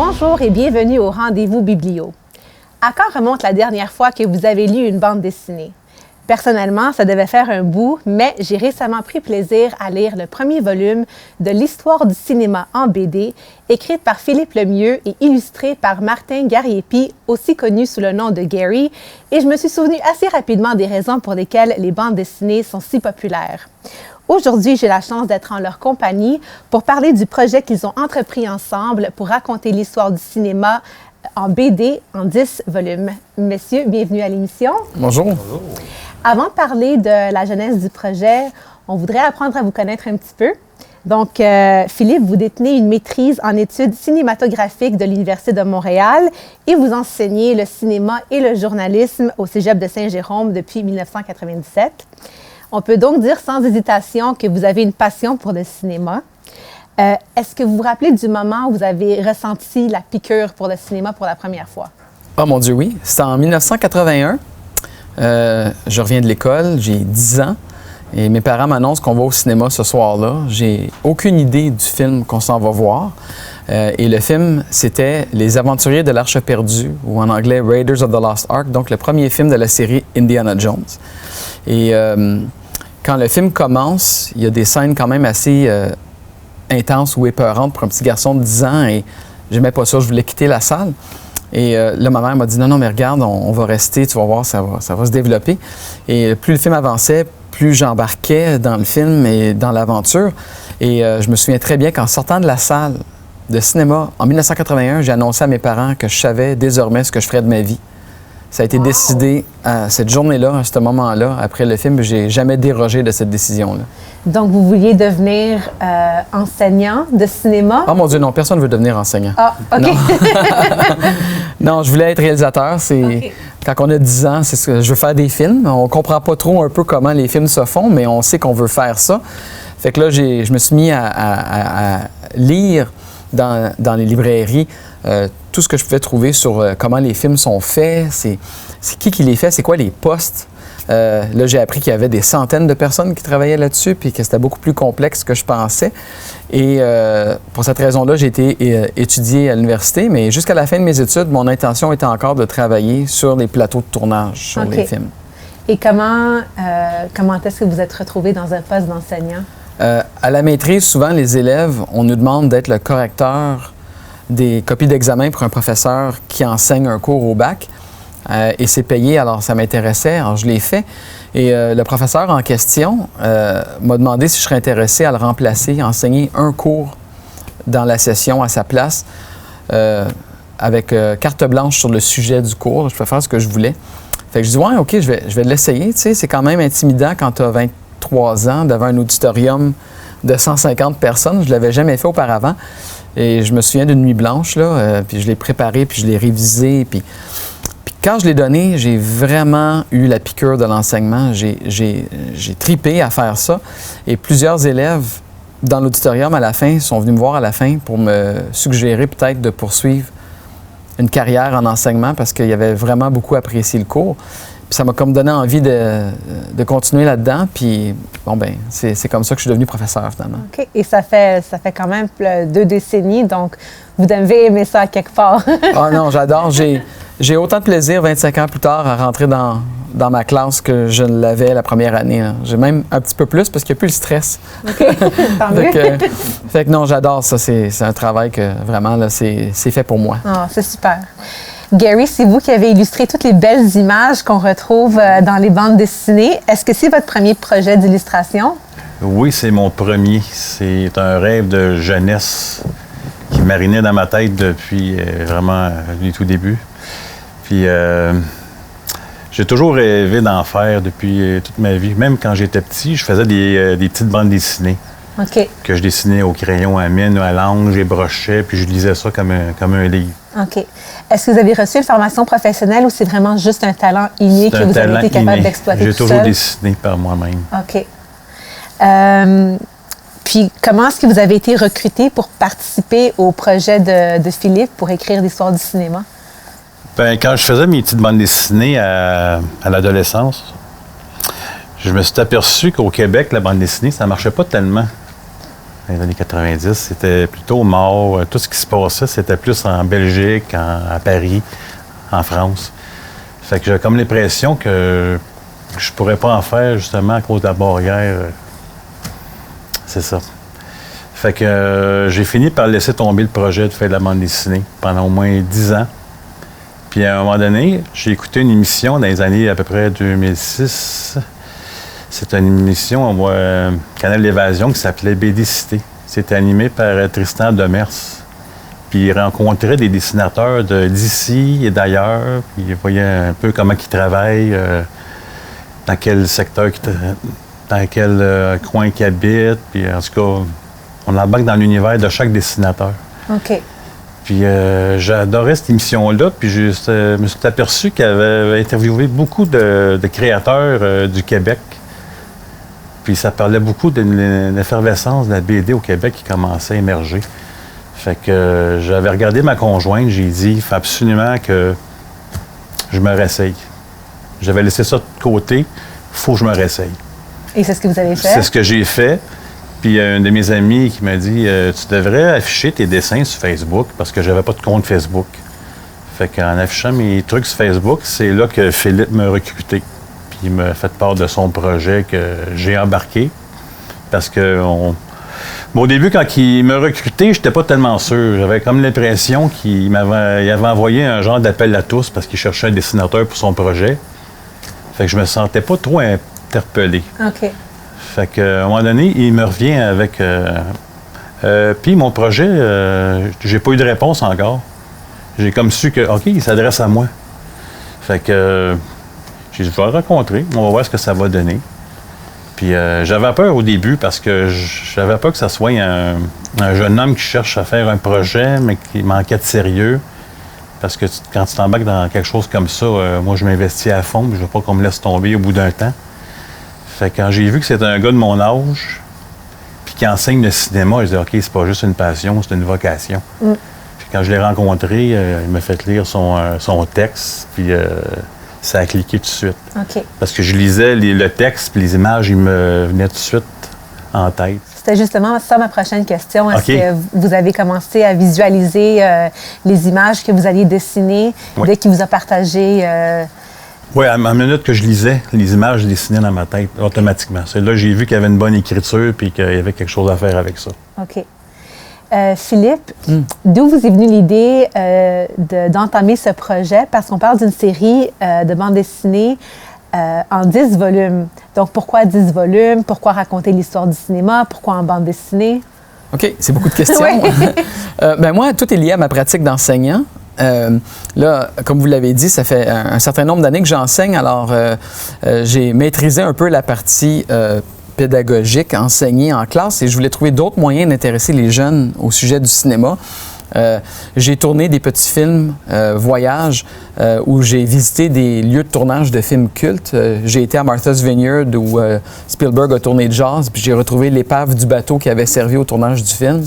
Bonjour et bienvenue au Rendez-vous Biblio. À quand remonte la dernière fois que vous avez lu une bande dessinée? Personnellement, ça devait faire un bout, mais j'ai récemment pris plaisir à lire le premier volume de l'histoire du cinéma en BD, écrite par Philippe Lemieux et illustrée par Martin Gariepi, aussi connu sous le nom de Gary, et je me suis souvenu assez rapidement des raisons pour lesquelles les bandes dessinées sont si populaires. Aujourd'hui, j'ai la chance d'être en leur compagnie pour parler du projet qu'ils ont entrepris ensemble pour raconter l'histoire du cinéma en BD en 10 volumes. Messieurs, bienvenue à l'émission. Bonjour. Bonjour. Avant de parler de la genèse du projet, on voudrait apprendre à vous connaître un petit peu. Donc, Philippe, vous détenez une maîtrise en études cinématographiques de l'Université de Montréal et vous enseignez le cinéma et le journalisme au Cégep de Saint-Jérôme depuis 1997. On peut donc dire sans hésitation que vous avez une passion pour le cinéma. Est-ce que vous vous rappelez du moment où vous avez ressenti la piqûre pour le cinéma pour la première fois? Oh mon Dieu, oui. C'était en 1981. Je reviens de l'école, j'ai 10 ans et mes parents m'annoncent qu'on va au cinéma ce soir-là. J'ai aucune idée du film qu'on s'en va voir. Et le film, c'était Les Aventuriers de l'Arche perdue, ou en anglais Raiders of the Lost Ark, donc le premier film de la série Indiana Jones. Et quand le film commence, il y a des scènes quand même assez intenses ou épeurantes pour un petit garçon de 10 ans et j'aimais pas ça, je voulais quitter la salle. Et là, ma mère m'a dit « Non, mais regarde, on va rester, tu vas voir, ça va se développer. » Et plus le film avançait, plus j'embarquais dans le film et dans l'aventure. Et je me souviens très bien qu'en sortant de la salle de cinéma, en 1981, j'ai annoncé à mes parents que je savais désormais ce que je ferais de ma vie. Ça a été décidé à cette journée-là, à ce moment-là, après le film. Je n'ai jamais dérogé de cette décision-là. Donc, vous vouliez devenir enseignant de cinéma? Oh mon Dieu, non, personne ne veut devenir enseignant. Ah, OK. Non, non, je voulais être réalisateur. Okay. Quand on a 10 ans, c'est ce que je veux faire des films. On ne comprend pas trop un peu comment les films se font, mais on sait qu'on veut faire ça. Fait que là, je me suis mis à lire dans les librairies tout ce que je pouvais trouver sur comment les films sont faits, c'est qui les fait, c'est quoi les postes. Là, j'ai appris qu'il y avait des centaines de personnes qui travaillaient là-dessus, puis que c'était beaucoup plus complexe que je pensais. Et pour cette raison-là, j'ai été étudier à l'université, mais jusqu'à la fin de mes études, mon intention était encore de travailler sur les plateaux de tournage sur les films. Et comment est-ce que vous êtes retrouvé dans un poste d'enseignant? À la maîtrise, souvent, les élèves, on nous demande d'être le correcteur des copies d'examen pour un professeur qui enseigne un cours au bac. Et c'est payé, alors ça m'intéressait, alors je l'ai fait. Et le professeur en question m'a demandé si je serais intéressé à le remplacer, enseigner un cours dans la session à sa place, avec carte blanche sur le sujet du cours. Je pouvais faire ce que je voulais. Fait que je dis, ouais, OK, je vais l'essayer. Tu sais, c'est quand même intimidant quand tu as 23 ans devant un auditorium de 150 personnes. Je ne l'avais jamais fait auparavant. Et je me souviens d'une nuit blanche, là, puis je l'ai préparé, puis je l'ai révisé. Puis quand je l'ai donné, j'ai vraiment eu la piqûre de l'enseignement. J'ai tripé à faire ça. Et plusieurs élèves dans l'auditorium à la fin sont venus me voir à la fin pour me suggérer peut-être de poursuivre une carrière en enseignement parce qu'ils avaient vraiment beaucoup apprécié le cours. Puis ça m'a comme donné envie de continuer là-dedans. Puis, bon, ben c'est comme ça que je suis devenu professeur, finalement. OK. Et ça fait quand même 2 décennies, donc vous devez aimer ça à quelque part. Ah non, j'adore. J'ai autant de plaisir 25 ans plus tard à rentrer dans ma classe que je ne l'avais la première année. J'ai même un petit peu plus parce qu'il n'y a plus le stress. OK. Tant mieux. Fait que non, j'adore ça. C'est un travail que vraiment, là, c'est fait pour moi. Ah, c'est super. Gary, c'est vous qui avez illustré toutes les belles images qu'on retrouve dans les bandes dessinées. Est-ce que c'est votre premier projet d'illustration? Oui, c'est mon premier. C'est un rêve de jeunesse qui marinait dans ma tête depuis vraiment les tout débuts. Puis j'ai toujours rêvé d'en faire depuis toute ma vie. Même quand j'étais petit, je faisais des petites bandes dessinées. OK. Que je dessinais au crayon à mine ou à l'encre, je brochais, puis je lisais ça comme un livre. OK. Est-ce que vous avez reçu une formation professionnelle ou c'est vraiment juste un talent inné que vous avez été capable d'exploiter tout seul? J'ai toujours dessiné par moi-même. OK. Puis, comment est-ce que vous avez été recruté pour participer au projet de Philippe pour écrire l'histoire du cinéma? Bien, quand je faisais mes petites bandes dessinées à l'adolescence, je me suis aperçu qu'au Québec, la bande dessinée, ça ne marchait pas tellement. dans les années 90, c'était plutôt mort. Tout ce qui se passait, c'était plus en Belgique, à Paris, en France. Fait que j'avais comme l'impression que je pourrais pas en faire, justement, à cause de la barrière. C'est ça. Fait que j'ai fini par laisser tomber le projet de faire de la bande dessinée pendant au moins 10 ans. Puis à un moment donné, j'ai écouté une émission dans les années à peu près 2006. C'était une émission au Canal d'Évasion qui s'appelait BD Cité. C'était animé par Tristan Demers. Puis il rencontrait des dessinateurs d'ici et d'ailleurs. Puis il voyait un peu comment ils travaillent, dans quel secteur, dans quel coin ils habitent. Puis en tout cas, on embarque dans l'univers de chaque dessinateur. OK. Puis j'adorais cette émission-là. Puis je me suis aperçu qu'elle avait interviewé beaucoup de créateurs du Québec. Puis ça parlait beaucoup de l'effervescence de la BD au Québec qui commençait à émerger. Fait que j'avais regardé ma conjointe, j'ai dit, il faut absolument que je me réessaye. J'avais laissé ça de côté, il faut que je me réessaye. Et c'est ce que vous avez fait? C'est ce que j'ai fait. Puis un de mes amis qui m'a dit, tu devrais afficher tes dessins sur Facebook parce que j'avais pas de compte Facebook. Fait qu'en affichant mes trucs sur Facebook, c'est là que Philippe m'a recruté. Puis il m'a fait part de son projet que j'ai embarqué. Parce que au début, quand il m'a recruté, j'étais pas tellement sûr. J'avais comme l'impression qu'il avait envoyé un genre d'appel à tous parce qu'il cherchait un dessinateur pour son projet. Fait que je me sentais pas trop interpellé. OK. Fait qu'à un moment donné, il me revient avec... puis mon projet, j'ai pas eu de réponse encore. J'ai comme su que, OK, il s'adresse à moi. Fait que j'ai dit, je vais le rencontrer, on va voir ce que ça va donner. Puis j'avais peur au début parce que j'avais peur que ça soit un jeune homme qui cherche à faire un projet, mais qui manquait de sérieux. Parce que quand tu t'embarques dans quelque chose comme ça, moi, je m'investis à fond, puis je veux pas qu'on me laisse tomber au bout d'un temps. Fait que quand j'ai vu que c'était un gars de mon âge, puis qui enseigne le cinéma, je dis OK, c'est pas juste une passion, c'est une vocation. Puis quand je l'ai rencontré, il m'a fait lire son texte, puis ça a cliqué tout de suite. OK. Parce que je lisais le texte, puis les images, ils me venaient tout de suite en tête. C'était justement ça ma prochaine question. Est-ce OK. que vous avez commencé à visualiser les images que vous alliez dessiner dès qu'il vous a partagé? Oui, à la minute que je lisais, les images dessinaient dans ma tête automatiquement. C'est là que j'ai vu qu'il y avait une bonne écriture puis qu'il y avait quelque chose à faire avec ça. OK. Philippe, d'où vous est venue l'idée d'entamer ce projet? Parce qu'on parle d'une série de bandes dessinées en 10 volumes. Donc, pourquoi 10 volumes? Pourquoi raconter l'histoire du cinéma? Pourquoi en bande dessinée? OK, c'est beaucoup de questions. Ben moi, tout est lié à ma pratique d'enseignant. Là, comme vous l'avez dit, ça fait un certain nombre d'années que j'enseigne. Alors, j'ai maîtrisé un peu la partie pédagogique, enseignée en classe, et je voulais trouver d'autres moyens d'intéresser les jeunes au sujet du cinéma. J'ai tourné des petits films voyages où j'ai visité des lieux de tournage de films cultes. J'ai été à Martha's Vineyard où Spielberg a tourné Jaws, puis j'ai retrouvé l'épave du bateau qui avait servi au tournage du film.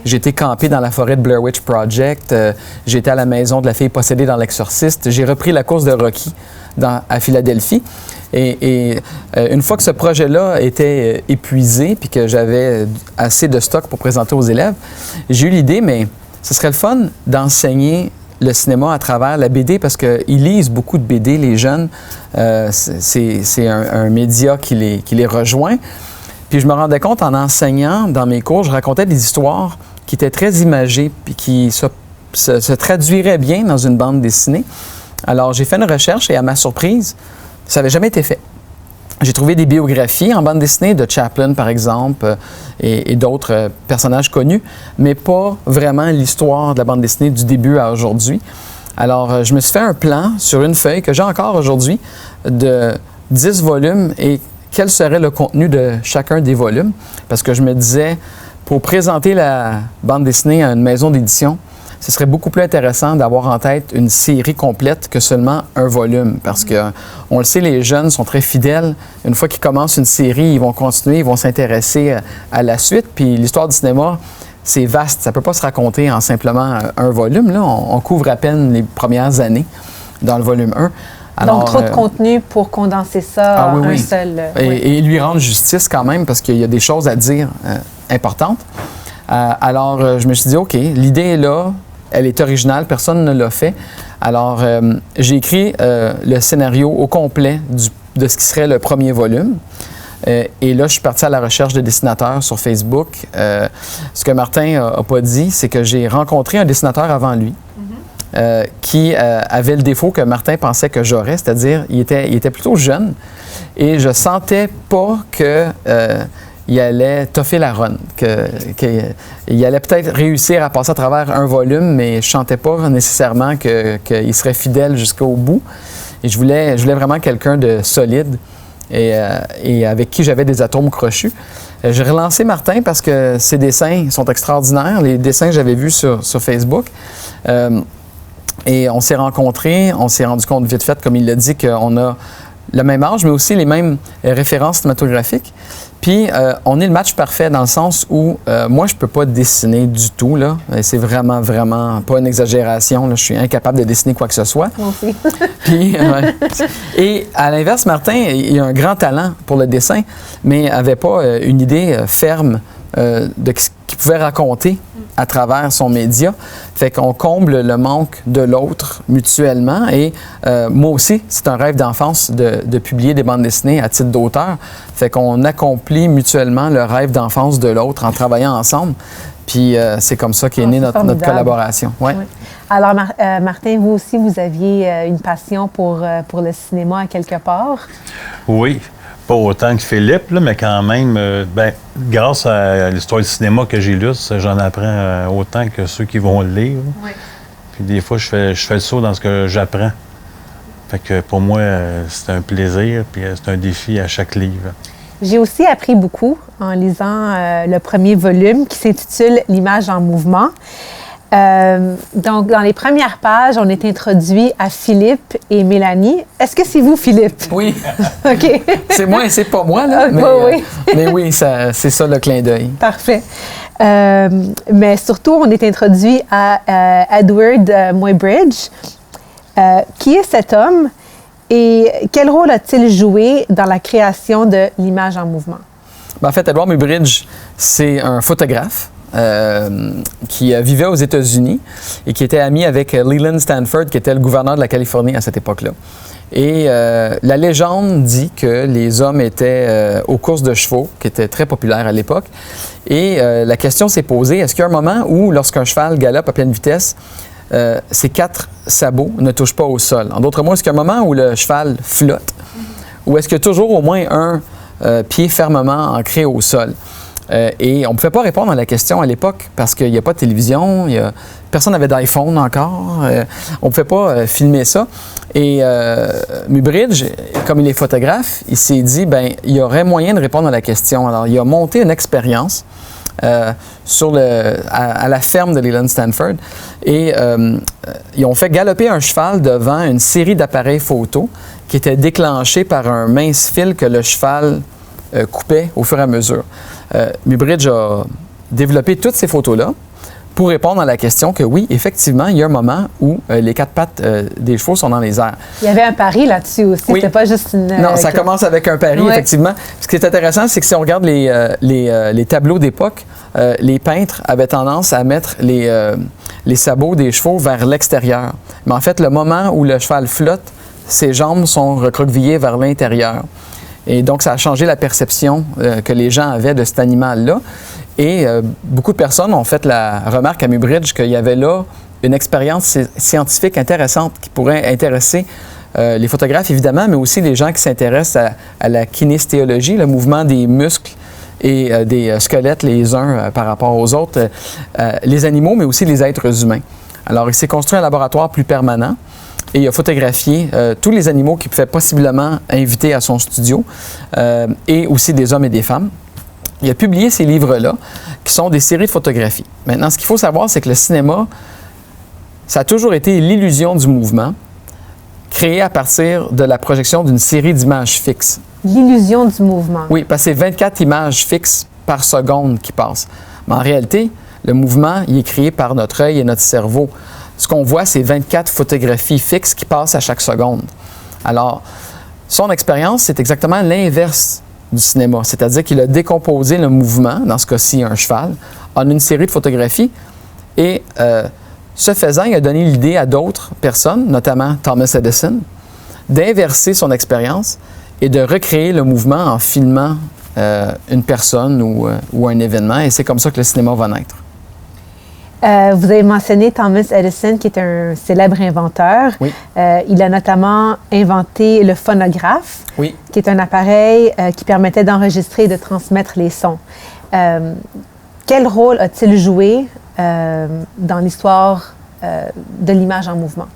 J'ai été campé dans la forêt de Blair Witch Project. J'ai été à la maison de la fille possédée dans L'Exorciste. J'ai repris la course de Rocky à Philadelphie. Et une fois que ce projet-là était épuisé puis que j'avais assez de stock pour présenter aux élèves, j'ai eu l'idée, mais ce serait le fun d'enseigner le cinéma à travers la BD parce qu'ils lisent beaucoup de BD, les jeunes. C'est un média qui les rejoint. Puis je me rendais compte en enseignant dans mes cours, je racontais des histoires qui étaient très imagées puis qui se traduiraient bien dans une bande dessinée. Alors j'ai fait une recherche et à ma surprise, ça n'avait jamais été fait. J'ai trouvé des biographies en bande dessinée de Chaplin, par exemple, et d'autres personnages connus, mais pas vraiment l'histoire de la bande dessinée du début à aujourd'hui. Alors, je me suis fait un plan sur une feuille que j'ai encore aujourd'hui de 10 volumes et quel serait le contenu de chacun des volumes. Parce que je me disais, pour présenter la bande dessinée à une maison d'édition, ce serait beaucoup plus intéressant d'avoir en tête une série complète que seulement un volume. Parce que, on le sait, les jeunes sont très fidèles. Une fois qu'ils commencent une série, ils vont continuer, ils vont s'intéresser à la suite. Puis l'histoire du cinéma, c'est vaste. Ça ne peut pas se raconter en simplement un volume. Là. On couvre à peine les premières années dans le volume 1. Alors, donc, trop de contenu pour condenser ça en un seul... Et lui rendre justice quand même, parce qu'il y a des choses à dire importante. Alors, je me suis dit, OK, l'idée est là, elle est originale, personne ne l'a fait. Alors, j'ai écrit le scénario au complet de ce qui serait le premier volume. Et là, je suis parti à la recherche de dessinateurs sur Facebook. Ce que Martin n'a pas dit, c'est que j'ai rencontré un dessinateur avant lui qui avait le défaut que Martin pensait que j'aurais, c'est-à-dire il était plutôt jeune et je sentais pas que il allait toffer la run, qu'il allait peut-être réussir à passer à travers un volume, mais je ne sentais pas nécessairement qu'il serait fidèle jusqu'au bout. Et je voulais vraiment quelqu'un de solide et avec qui j'avais des atomes crochus. J'ai relancé Martin parce que ses dessins sont extraordinaires, les dessins que j'avais vus sur Facebook. Et on s'est rencontrés, on s'est rendu compte vite fait, comme il l'a dit, qu'on a le même âge, mais aussi les mêmes références cinématographiques. Puis, on est le match parfait dans le sens où moi, je peux pas dessiner du tout, là. C'est vraiment, vraiment pas une exagération, là. Je suis incapable de dessiner quoi que ce soit. Moi aussi. Puis, et à l'inverse, Martin, il a un grand talent pour le dessin, mais n'avait pas une idée ferme de ce qu'il pouvait raconter à travers son média. Fait qu'on comble le manque de l'autre mutuellement. Et moi aussi, c'est un rêve d'enfance de publier des bandes dessinées à titre d'auteur. Fait qu'on accomplit mutuellement le rêve d'enfance de l'autre en travaillant ensemble. Puis c'est comme ça qu'est née notre collaboration. Ouais. Oui. Alors, Martin, vous aussi, vous aviez une passion pour le cinéma à quelque part? Oui. Pas autant que Philippe, là, mais quand même, grâce à l'histoire du cinéma que j'ai lue, j'en apprends autant que ceux qui vont le lire. Oui. Puis des fois, je fais le saut dans ce que j'apprends. Fait que pour moi, c'est un plaisir, puis c'est un défi à chaque livre. J'ai aussi appris beaucoup en lisant le premier volume qui s'intitule « L'image en mouvement ». Donc, dans les premières pages, on est introduit à Philippe et Mélanie. Est-ce que c'est vous, Philippe? Oui. OK. C'est moi et c'est pas moi, là. Mais, oui. Mais oui, c'est ça le clin d'œil. Parfait. Mais surtout, on est introduit à Edward Muybridge. Qui est cet homme et quel rôle a-t-il joué dans la création de l'image en mouvement? En fait, Edward Muybridge, c'est un photographe qui vivait aux États-Unis et qui était ami avec Leland Stanford, qui était le gouverneur de la Californie à cette époque-là. Et la légende dit que les hommes étaient aux courses de chevaux, qui étaient très populaires à l'époque. Et la question s'est posée, est-ce qu'il y a un moment où, lorsqu'un cheval galope à pleine vitesse, ses 4 sabots ne touchent pas au sol? En d'autres mots, est-ce qu'il y a un moment où le cheval flotte? Ou est-ce qu'il y a toujours au moins un pied fermement ancré au sol? Et on ne pouvait pas répondre à la question à l'époque parce qu'il n'y a pas de télévision, personne n'avait d'iPhone encore, on ne pouvait pas filmer ça. Et Muybridge, comme il est photographe, il s'est dit, il y aurait moyen de répondre à la question. Alors, il a monté une expérience à la ferme de Leland Stanford et ils ont fait galoper un cheval devant une série d'appareils photo qui étaient déclenchés par un mince fil que le cheval coupait au fur et à mesure. Muybridge a développé toutes ces photos-là pour répondre à la question que oui, effectivement, il y a un moment où les 4 pattes des chevaux sont dans les airs. Il y avait un pari là-dessus aussi, oui. C'était pas juste une... Non, ça commence avec un pari, effectivement. Ce qui est intéressant, c'est que si on regarde les tableaux d'époque, les peintres avaient tendance à mettre les sabots des chevaux vers l'extérieur. Mais en fait, le moment où le cheval flotte, ses jambes sont recroquevillées vers l'intérieur. Et donc, ça a changé la perception que les gens avaient de cet animal-là. Et beaucoup de personnes ont fait la remarque à Muybridge qu'il y avait là une expérience scientifique intéressante qui pourrait intéresser les photographes, évidemment, mais aussi les gens qui s'intéressent à la kinesthéologie, le mouvement des muscles et des squelettes les uns par rapport aux autres, les animaux, mais aussi les êtres humains. Alors, il s'est construit un laboratoire plus permanent. Et il a photographié tous les animaux qu'il pouvait possiblement inviter à son studio, et aussi des hommes et des femmes. Il a publié ces livres-là, qui sont des séries de photographies. Maintenant, ce qu'il faut savoir, c'est que le cinéma, ça a toujours été l'illusion du mouvement, créé à partir de la projection d'une série d'images fixes. L'illusion du mouvement. Oui, parce que c'est 24 images fixes par seconde qui passent. Mais en réalité, le mouvement, il est créé par notre œil et notre cerveau. Ce qu'on voit, c'est 24 photographies fixes qui passent à chaque seconde. Alors, son expérience, c'est exactement l'inverse du cinéma. C'est-à-dire qu'il a décomposé le mouvement, dans ce cas-ci un cheval, en une série de photographies. Et ce faisant, il a donné l'idée à d'autres personnes, notamment Thomas Edison, d'inverser son expérience et de recréer le mouvement en filmant une personne ou un événement. Et c'est comme ça que le cinéma va naître. Vous avez mentionné Thomas Edison, qui est un célèbre inventeur. Oui. Il a notamment inventé le phonographe, Oui. qui est un appareil qui permettait d'enregistrer et de transmettre les sons. Quel rôle a-t-il joué dans l'histoire de l'image en mouvement?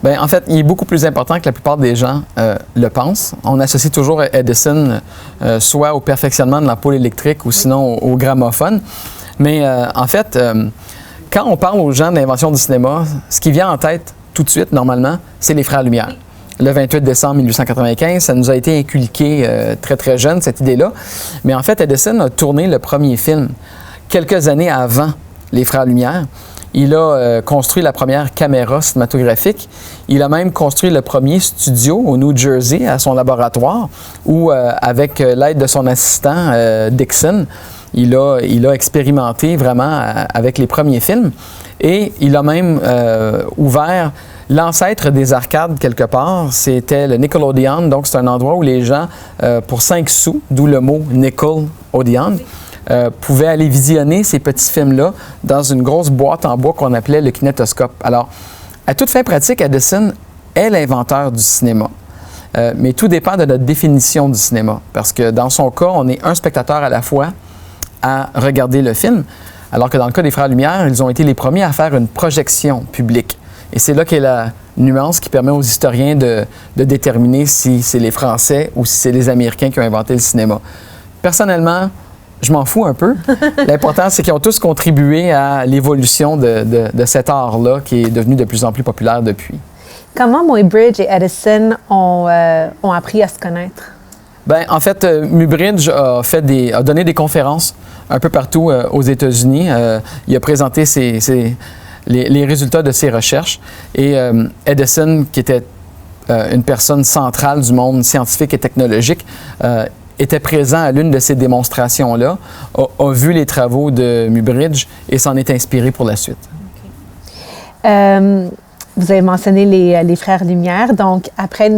Bien, en fait, il est beaucoup plus important que la plupart des gens le pensent. On associe toujours Edison soit au perfectionnement de l'ampoule électrique ou sinon au gramophone. Mais en fait, quand on parle aux gens d'invention du cinéma, ce qui vient en tête tout de suite, normalement, c'est les Frères Lumière. Le 28 décembre 1895, ça nous a été inculqué très, très jeune, cette idée-là. Mais en fait, Edison a tourné le premier film quelques années avant les Frères Lumière. Il a construit la première caméra cinématographique. Il a même construit le premier studio au New Jersey, à son laboratoire, où, avec l'aide de son assistant, Dixon, il a expérimenté vraiment avec les premiers films. Et il a même ouvert l'ancêtre des arcades quelque part. C'était le Nickelodeon. Donc, c'est un endroit où les gens, pour 5 sous, d'où le mot Nickelodeon, pouvaient aller visionner ces petits films-là dans une grosse boîte en bois qu'on appelait le kinétoscope. Alors, à toute fin pratique, Edison est l'inventeur du cinéma. Mais tout dépend de notre définition du cinéma. Parce que dans son cas, on est un spectateur à la fois à regarder le film, alors que dans le cas des Frères Lumière, ils ont été les premiers à faire une projection publique. Et c'est là qu'est la nuance qui permet aux historiens de déterminer si c'est les Français ou si c'est les Américains qui ont inventé le cinéma. Personnellement, je m'en fous un peu. L'important, c'est qu'ils ont tous contribué à l'évolution de cet art-là qui est devenu de plus en plus populaire depuis. Comment Muybridge et Edison ont appris à se connaître? Bien, en fait, Muybridge a donné des conférences un peu partout aux États-Unis. Il a présenté les résultats de ses recherches. Et Edison, qui était une personne centrale du monde scientifique et technologique, était présent à l'une de ces démonstrations-là, a vu les travaux de Muybridge et s'en est inspiré pour la suite. Okay. Vous avez mentionné les Frères Lumière. Donc, après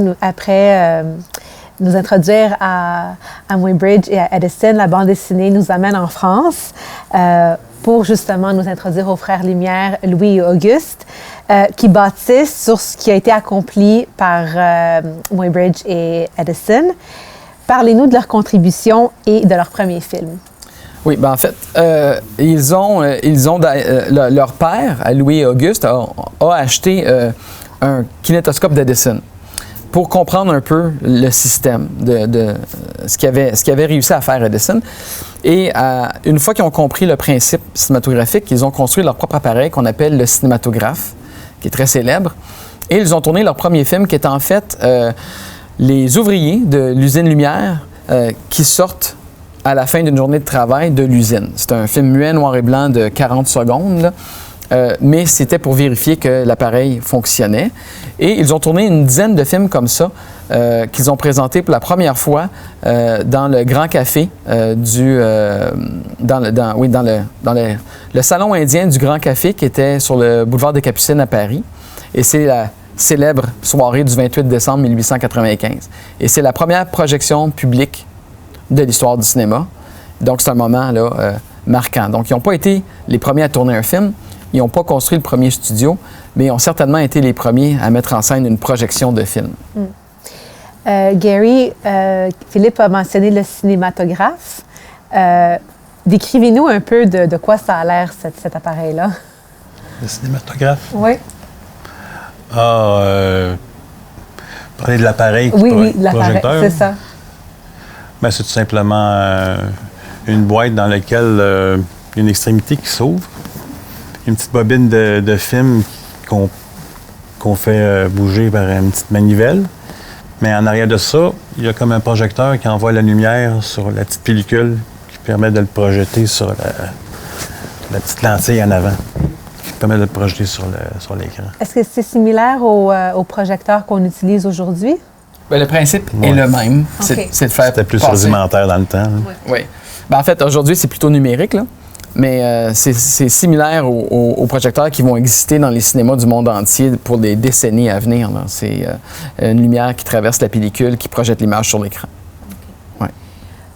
nous introduire à Muybridge et à Edison, la bande dessinée nous amène en France pour justement nous introduire aux Frères Lumière, Louis et Auguste, qui bâtissent sur ce qui a été accompli par Muybridge et Edison. Parlez-nous de leur contribution et de leur premier film. Oui, bien en fait, leur père, Louis et Auguste, a acheté un kinétoscope d'Edison pour comprendre un peu le système de ce qu'avait réussi à faire Edison. Et une fois qu'ils ont compris le principe cinématographique, ils ont construit leur propre appareil qu'on appelle le cinématographe, qui est très célèbre. Et ils ont tourné leur premier film qui est en fait les ouvriers de l'usine Lumière qui sortent à la fin d'une journée de travail de l'usine. C'est un film muet, noir et blanc de 40 secondes, là. Mais c'était pour vérifier que l'appareil fonctionnait. Et ils ont tourné une dizaine de films comme ça qu'ils ont présentés pour la première fois dans le Grand Café dans le salon indien du Grand Café qui était sur le boulevard des Capucines à Paris. Et c'est la célèbre soirée du 28 décembre 1895. Et c'est la première projection publique de l'histoire du cinéma. Donc, c'est un moment là, marquant. Donc, ils n'ont pas été les premiers à tourner un film. Ils n'ont pas construit le premier studio, mais ils ont certainement été les premiers à mettre en scène une projection de film. Gary, Philippe a mentionné le cinématographe. Décrivez-nous un peu de quoi ça a l'air, cet appareil-là. Le cinématographe? Oui. Parler de l'appareil projecteur? C'est ça. Ben, c'est tout simplement une boîte dans laquelle il y a une extrémité qui s'ouvre, une petite bobine de film qu'on fait bouger par une petite manivelle. Mais en arrière de ça, il y a comme un projecteur qui envoie la lumière sur la petite pellicule qui permet de le projeter sur la petite lentille en avant, qui permet de le projeter sur l'écran. Est-ce que c'est similaire au projecteur qu'on utilise aujourd'hui? Ben, le principe est le même. OK. C'est de faire C'était plus passer. rudimentaire dans le temps. Là. Oui. Ben, en fait, aujourd'hui, c'est plutôt numérique, là. Mais c'est similaire aux projecteurs qui vont exister dans les cinémas du monde entier pour des décennies à venir. Là. C'est une lumière qui traverse la pellicule, qui projette l'image sur l'écran. Okay. Ouais.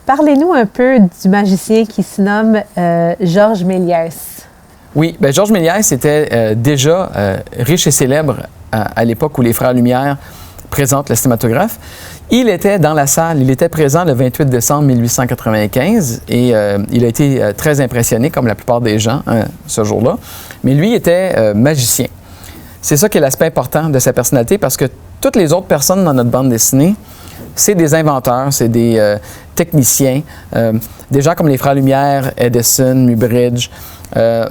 Parlez-nous un peu du magicien qui se nomme Georges Méliès. Oui, bien, Georges Méliès était déjà riche et célèbre à l'époque où les Frères Lumière présentent le cinématographe. Il était dans la salle, il était présent le 28 décembre 1895 et il a été très impressionné, comme la plupart des gens, ce jour-là. Mais lui était magicien. C'est ça qui est l'aspect important de sa personnalité parce que toutes les autres personnes dans notre bande dessinée, c'est des inventeurs, c'est des techniciens, des gens comme les Frères Lumière, Edison, Muybridge,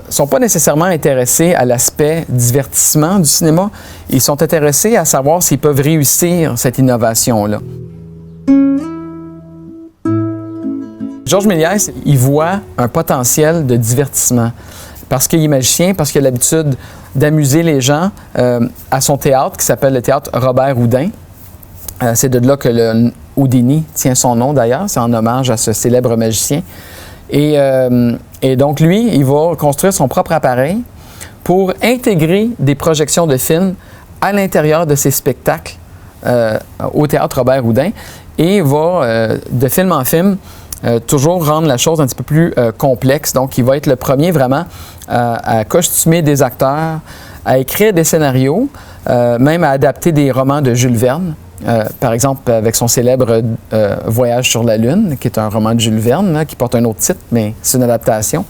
sont pas nécessairement intéressés à l'aspect divertissement du cinéma. Ils sont intéressés à savoir s'ils peuvent réussir cette innovation-là. Georges Méliès, il voit un potentiel de divertissement parce qu'il est magicien, parce qu'il a l'habitude d'amuser les gens à son théâtre qui s'appelle le théâtre Robert-Houdin. C'est de là que le Houdini tient son nom d'ailleurs, c'est en hommage à ce célèbre magicien. Et donc, lui, il va construire son propre appareil pour intégrer des projections de films à l'intérieur de ses spectacles au théâtre Robert-Houdin et va, de film en film, toujours rendre la chose un petit peu plus complexe. Donc, il va être le premier vraiment à costumer des acteurs, à écrire des scénarios, même à adapter des romans de Jules Verne. Par exemple, avec son célèbre Voyage sur la Lune, qui est un roman de Jules Verne, là, qui porte un autre titre, mais c'est une adaptation.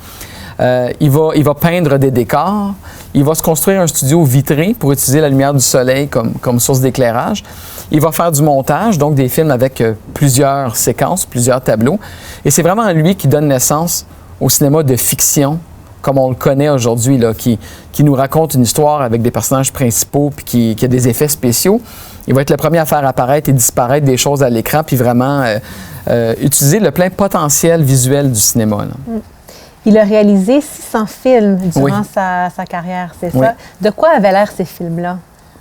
Il va peindre des décors. Il va se construire un studio vitré pour utiliser la lumière du soleil comme source d'éclairage. Il va faire du montage, donc des films avec plusieurs séquences, plusieurs tableaux. Et c'est vraiment lui qui donne naissance au cinéma de fiction, comme on le connaît aujourd'hui, là, qui nous raconte une histoire avec des personnages principaux puis qui a des effets spéciaux. Il va être le premier à faire apparaître et disparaître des choses à l'écran puis vraiment utiliser le plein potentiel visuel du cinéma. Là. Il a réalisé 600 films durant sa carrière, c'est ça? De quoi avaient l'air ces films-là?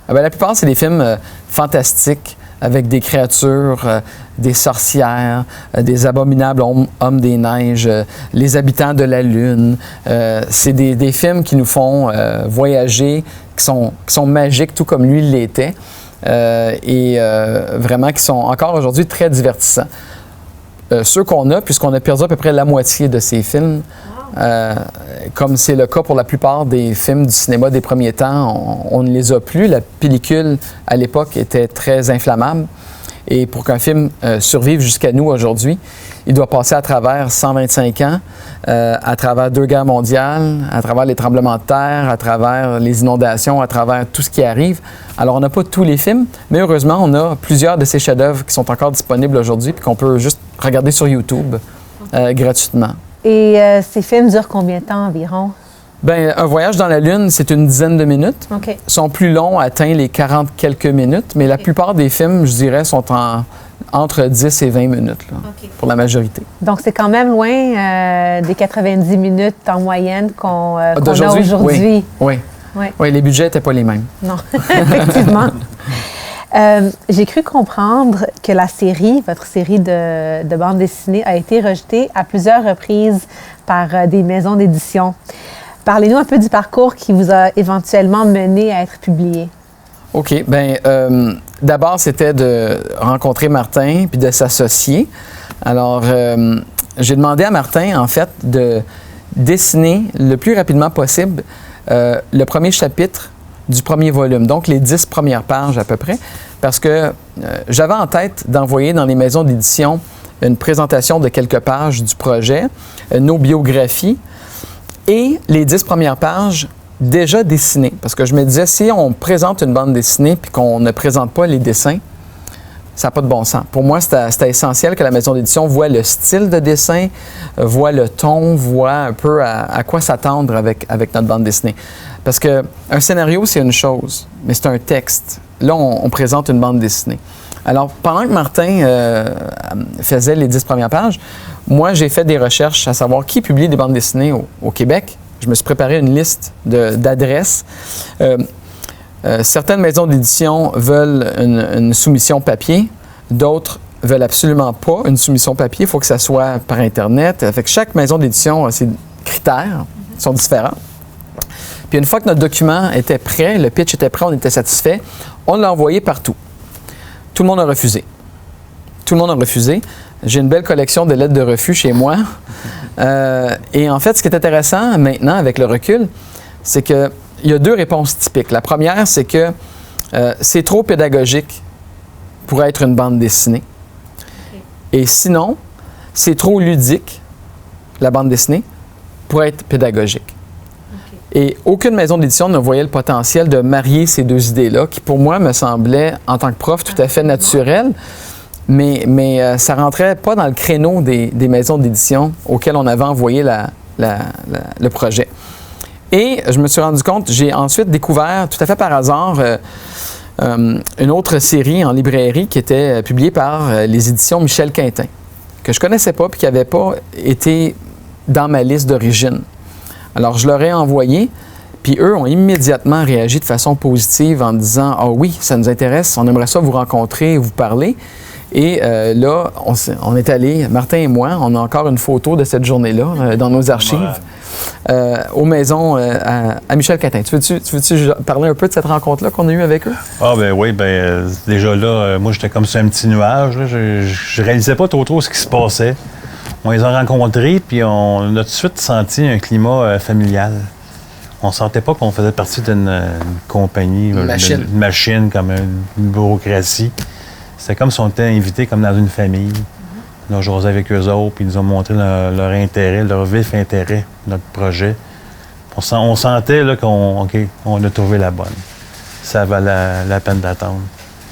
Ah bien, la plupart, c'est des films fantastiques avec des créatures, des sorcières, des abominables hommes des neiges, les habitants de la Lune. C'est des films qui nous font voyager, qui sont magiques, tout comme lui l'était, et vraiment qui sont encore aujourd'hui très divertissants. Ceux qu'on a, puisqu'on a perdu à peu près la moitié de ces films, comme c'est le cas pour la plupart des films du cinéma des premiers temps, on ne les a plus. La pellicule, à l'époque, était très inflammable. Et pour qu'un film survive jusqu'à nous aujourd'hui, il doit passer à travers 125 ans, à travers 2 guerres mondiales, à travers les tremblements de terre, à travers les inondations, à travers tout ce qui arrive. Alors, on n'a pas tous les films, mais heureusement, on a plusieurs de ces chefs-d'œuvre qui sont encore disponibles aujourd'hui et qu'on peut juste regarder sur YouTube gratuitement. Et ces films durent combien de temps environ? Bien, un voyage dans la Lune, c'est une dizaine de minutes. OK. Ils sont plus longs, atteignent les 40 quelques minutes, mais la plupart des films, je dirais, sont entre 10 et 20 minutes, là, pour la majorité. Donc, c'est quand même loin des 90 minutes en moyenne qu'on a aujourd'hui. Oui. Oui, les budgets n'étaient pas les mêmes. Non, effectivement. J'ai cru comprendre que votre série de bande dessinée a été rejetée à plusieurs reprises par des maisons d'édition. Parlez-nous un peu du parcours qui vous a éventuellement mené à être publié. OK. Bien, d'abord, c'était de rencontrer Martin puis de s'associer. Alors, j'ai demandé à Martin, en fait, de dessiner le plus rapidement possible le premier chapitre du premier volume, donc les 10 premières pages à peu près, parce que j'avais en tête d'envoyer dans les maisons d'édition une présentation de quelques pages du projet, nos biographies et les 10 premières pages déjà dessinées. Parce que je me disais, si on présente une bande dessinée puis qu'on ne présente pas les dessins, ça n'a pas de bon sens. Pour moi, c'était essentiel que la maison d'édition voit le style de dessin, voit le ton, voit un peu à quoi s'attendre avec notre bande dessinée. Parce qu'un scénario, c'est une chose, mais c'est un texte. Là, on présente une bande dessinée. Alors, pendant que Martin faisait les 10 premières pages, moi, j'ai fait des recherches à savoir qui publie des bandes dessinées au Québec. Je me suis préparé une liste d'adresses. Certaines maisons d'édition veulent une soumission papier. D'autres veulent absolument pas une soumission papier. Il faut que ça soit par Internet. Fait que chaque maison d'édition a ses critères qui sont différents. Puis une fois que notre document était prêt, le pitch était prêt, on était satisfait, on l'a envoyé partout. Tout le monde a refusé. Tout le monde a refusé. J'ai une belle collection de lettres de refus chez moi. Et en fait, ce qui est intéressant maintenant avec le recul, c'est qu'il y a deux réponses typiques. La première, c'est que c'est trop pédagogique pour être une bande dessinée. Et sinon, c'est trop ludique, la bande dessinée, pour être pédagogique. Et aucune maison d'édition ne voyait le potentiel de marier ces deux idées-là, qui pour moi me semblaient, en tant que prof, tout à fait naturelles, mais ça ne rentrait pas dans le créneau des maisons d'édition auxquelles on avait envoyé le projet. Et je me suis rendu compte, j'ai ensuite découvert, tout à fait par hasard, une autre série en librairie qui était publiée par les éditions Michel Quintin, que je ne connaissais pas et qui n'avait pas été dans ma liste d'origine. Alors, je leur ai envoyé, puis eux ont immédiatement réagi de façon positive en disant « Ah oui, ça nous intéresse, on aimerait ça vous rencontrer, vous parler ». Et là, on est allé, Martin et moi, on a encore une photo de cette journée-là dans nos archives, aux maisons à Michel Quintin. Tu veux-tu parler un peu de cette rencontre-là qu'on a eue avec eux? Ah ben oui, déjà là, moi j'étais comme sur un petit nuage. Là. Je réalisais pas trop ce qui se passait. On les a rencontrés, puis on a tout de suite senti un climat familial. On sentait pas qu'on faisait partie d'une compagnie, une machine comme une bureaucratie. C'était comme si on était invités comme dans une famille. On a jasé avec eux autres, puis ils nous ont montré leur intérêt, leur vif intérêt, notre projet. On sentait là, qu'on a trouvé la bonne. Ça valait la peine d'attendre.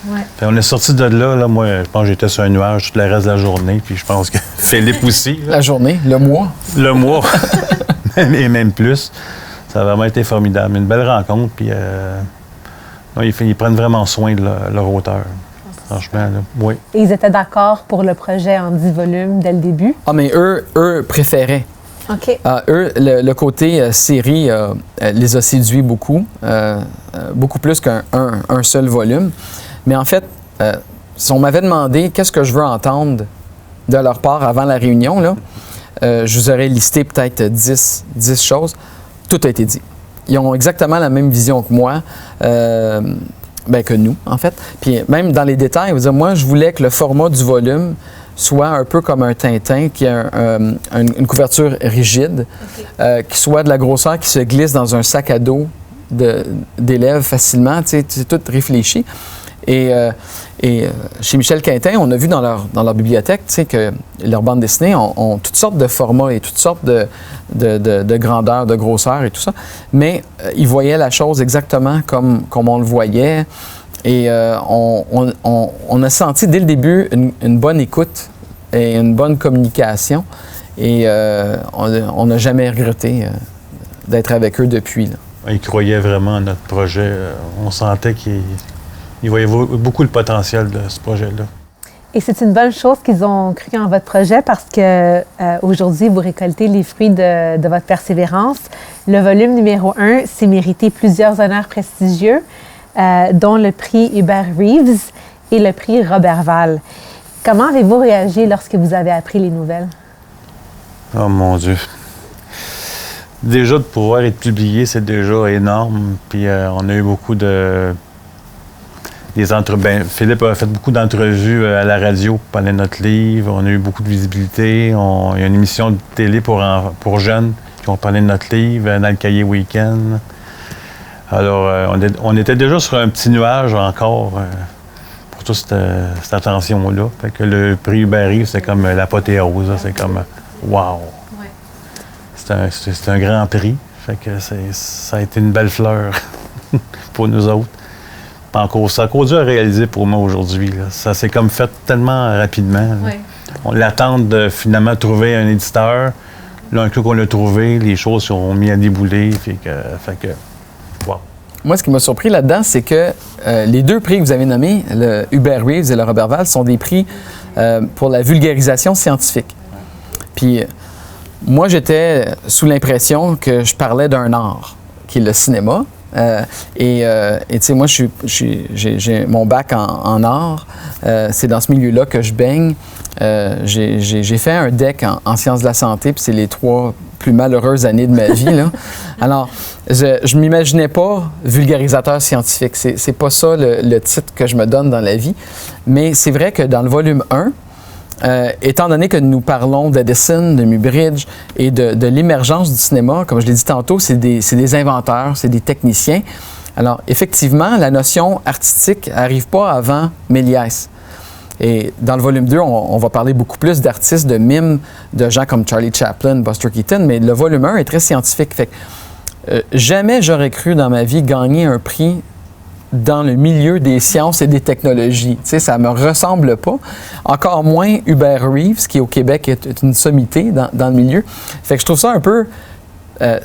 Ouais. Puis on est sorti de là, moi, je pense que j'étais sur un nuage tout le reste de la journée, puis je pense que Philippe aussi. Là. La journée, le mois. Le mois, et même plus. Ça a vraiment été formidable. Une belle rencontre, puis ils prennent vraiment soin de leur auteur. Franchement, là, oui. Et ils étaient d'accord pour le projet en 10 volumes dès le début? Ah, mais eux préféraient. OK. Eux, le côté série les a séduits beaucoup, beaucoup plus qu'un seul volume. Mais en fait, si on m'avait demandé qu'est-ce que je veux entendre de leur part avant la réunion, là, je vous aurais listé peut-être 10 choses. Tout a été dit. Ils ont exactement la même vision que moi, que nous, en fait. Puis même dans les détails, moi, je voulais que le format du volume soit un peu comme un Tintin, qui a une couverture rigide, qui soit de la grosseur qui se glisse dans un sac à dos d'élèves facilement. C'est tout réfléchi. Et chez Michel Quintin, on a vu dans leur bibliothèque que leurs bandes dessinées ont toutes sortes de formats et toutes sortes de grandeur, de grosseur et tout ça. Mais ils voyaient la chose exactement comme on le voyait. Et on a senti dès le début une bonne écoute et une bonne communication. Et on n'a jamais regretté d'être avec eux depuis. Là. Ils croyaient vraiment à notre projet. On sentait qu'ils voyaient beaucoup le potentiel de ce projet-là. Et c'est une bonne chose qu'ils ont cru en votre projet parce que aujourd'hui, vous récoltez les fruits de votre persévérance. Le volume numéro 1 s'est mérité plusieurs honneurs prestigieux, dont le prix Hubert Reeves et le prix Robert Val. Comment avez-vous réagi lorsque vous avez appris les nouvelles? Oh mon Dieu! Déjà, de pouvoir être publié, c'est déjà énorme. Puis on a eu beaucoup Philippe a fait beaucoup d'entrevues à la radio pour parler de notre livre. On a eu beaucoup de visibilité. Il y a une émission de télé pour jeunes qui ont parlé de notre livre dans le cahier Week-end. Alors, on était déjà sur un petit nuage encore pour toute cette attention-là. Fait que le prix Hubert Reeves, c'est comme l'apothéose. C'est comme wow! Ouais. C'est un grand prix. Fait que ça a été une belle fleur pour nous autres. Ça a encore dû à réaliser pour moi aujourd'hui. Là. Ça s'est comme fait tellement rapidement. Ouais. On l'attend de finalement trouver un éditeur. Là, un coup qu'on l'a trouvé, les choses sont mises à débouler. Fait que wow. Moi, ce qui m'a surpris là-dedans, c'est que les deux prix que vous avez nommés, le Hubert Reeves et le Robert Val, sont des prix pour la vulgarisation scientifique. Puis moi, j'étais sous l'impression que je parlais d'un art, qui est le cinéma. Et tu sais, moi, j'ai mon bac en art. C'est dans ce milieu-là que je baigne. J'ai fait un DEC en sciences de la santé, puis c'est les 3 plus malheureuses années de ma vie, là. Alors, je ne m'imaginais pas vulgarisateur scientifique. C'est pas ça le titre que je me donne dans la vie. Mais c'est vrai que dans le volume 1, étant donné que nous parlons d'Edison, de Muybridge et de l'émergence du cinéma, comme je l'ai dit tantôt, c'est des inventeurs, c'est des techniciens. Alors, effectivement, la notion artistique n'arrive pas avant Méliès. Et dans le volume 2, on va parler beaucoup plus d'artistes, de mimes, de gens comme Charlie Chaplin, Buster Keaton, mais le volume 1 est très scientifique. Fait que, jamais j'aurais cru dans ma vie gagner un prix dans le milieu des sciences et des technologies. Tu sais, ça me ressemble pas. Encore moins Hubert Reeves, qui au Québec est une sommité dans le milieu. Fait que je trouve ça un peu...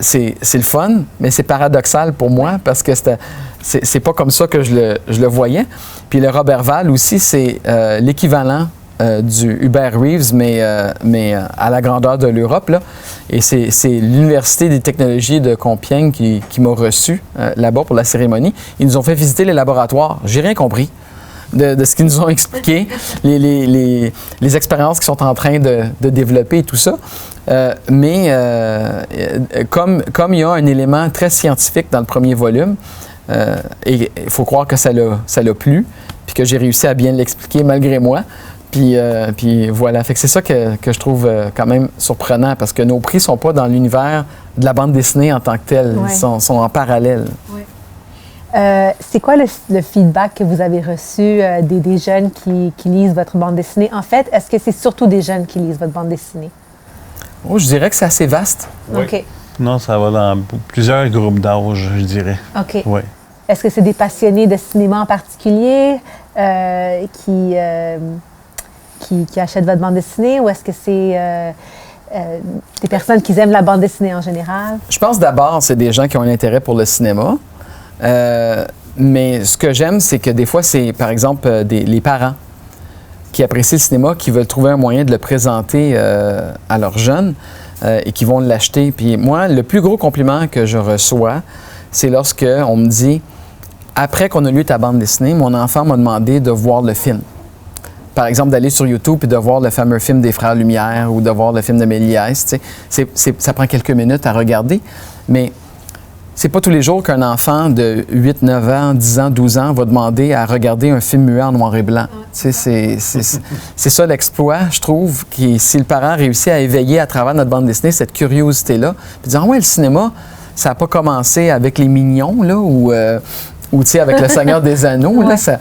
c'est le fun, mais c'est paradoxal pour moi parce que c'est pas comme ça que je le voyais. Puis le Robert Val aussi, c'est l'équivalent du Hubert Reeves, mais à la grandeur de l'Europe, là. Et c'est l'Université des technologies de Compiègne qui m'a reçu là-bas pour la cérémonie. Ils nous ont fait visiter les laboratoires. J'ai rien compris de ce qu'ils nous ont expliqué, les expériences qu'ils sont en train de développer et tout ça. Mais comme il y a un élément très scientifique dans le premier volume, et il faut croire que ça l'a plu, puis que j'ai réussi à bien l'expliquer malgré moi. Puis voilà, fait que c'est ça que je trouve quand même surprenant, parce que nos prix ne sont pas dans l'univers de la bande dessinée en tant que telle, ouais. Ils sont en parallèle. Ouais. C'est quoi le feedback que vous avez reçu des jeunes qui lisent votre bande dessinée? En fait, est-ce que c'est surtout des jeunes qui lisent votre bande dessinée? Oh, je dirais que c'est assez vaste. Oui. OK. Non, ça va dans plusieurs groupes d'âge, je dirais. OK. Oui. Est-ce que c'est des passionnés de cinéma en particulier qui achètent votre bande dessinée, ou est-ce que c'est des personnes qui aiment la bande dessinée en général? Je pense d'abord, c'est des gens qui ont un intérêt pour le cinéma. Mais ce que j'aime, c'est que des fois, c'est, par exemple, les parents qui apprécient le cinéma, qui veulent trouver un moyen de le présenter à leurs jeunes et qui vont l'acheter. Puis moi, le plus gros compliment que je reçois, c'est lorsque on me dit, après qu'on a lu ta bande dessinée, mon enfant m'a demandé de voir le film. Par exemple, d'aller sur YouTube et de voir le fameux film des Frères Lumière ou de voir le film de Méliès. Tu sais, ça prend quelques minutes à regarder, mais c'est pas tous les jours qu'un enfant de 8, 9 ans, 10 ans, 12 ans va demander à regarder un film muet en noir et blanc. Tu sais, c'est ça l'exploit, je trouve, si le parent réussit à éveiller à travers notre bande dessinée cette curiosité-là, puis dire « Ah ouais, le cinéma, ça n'a pas commencé avec les Mignons, là, ou tu sais, avec le Seigneur des Anneaux. » là, ça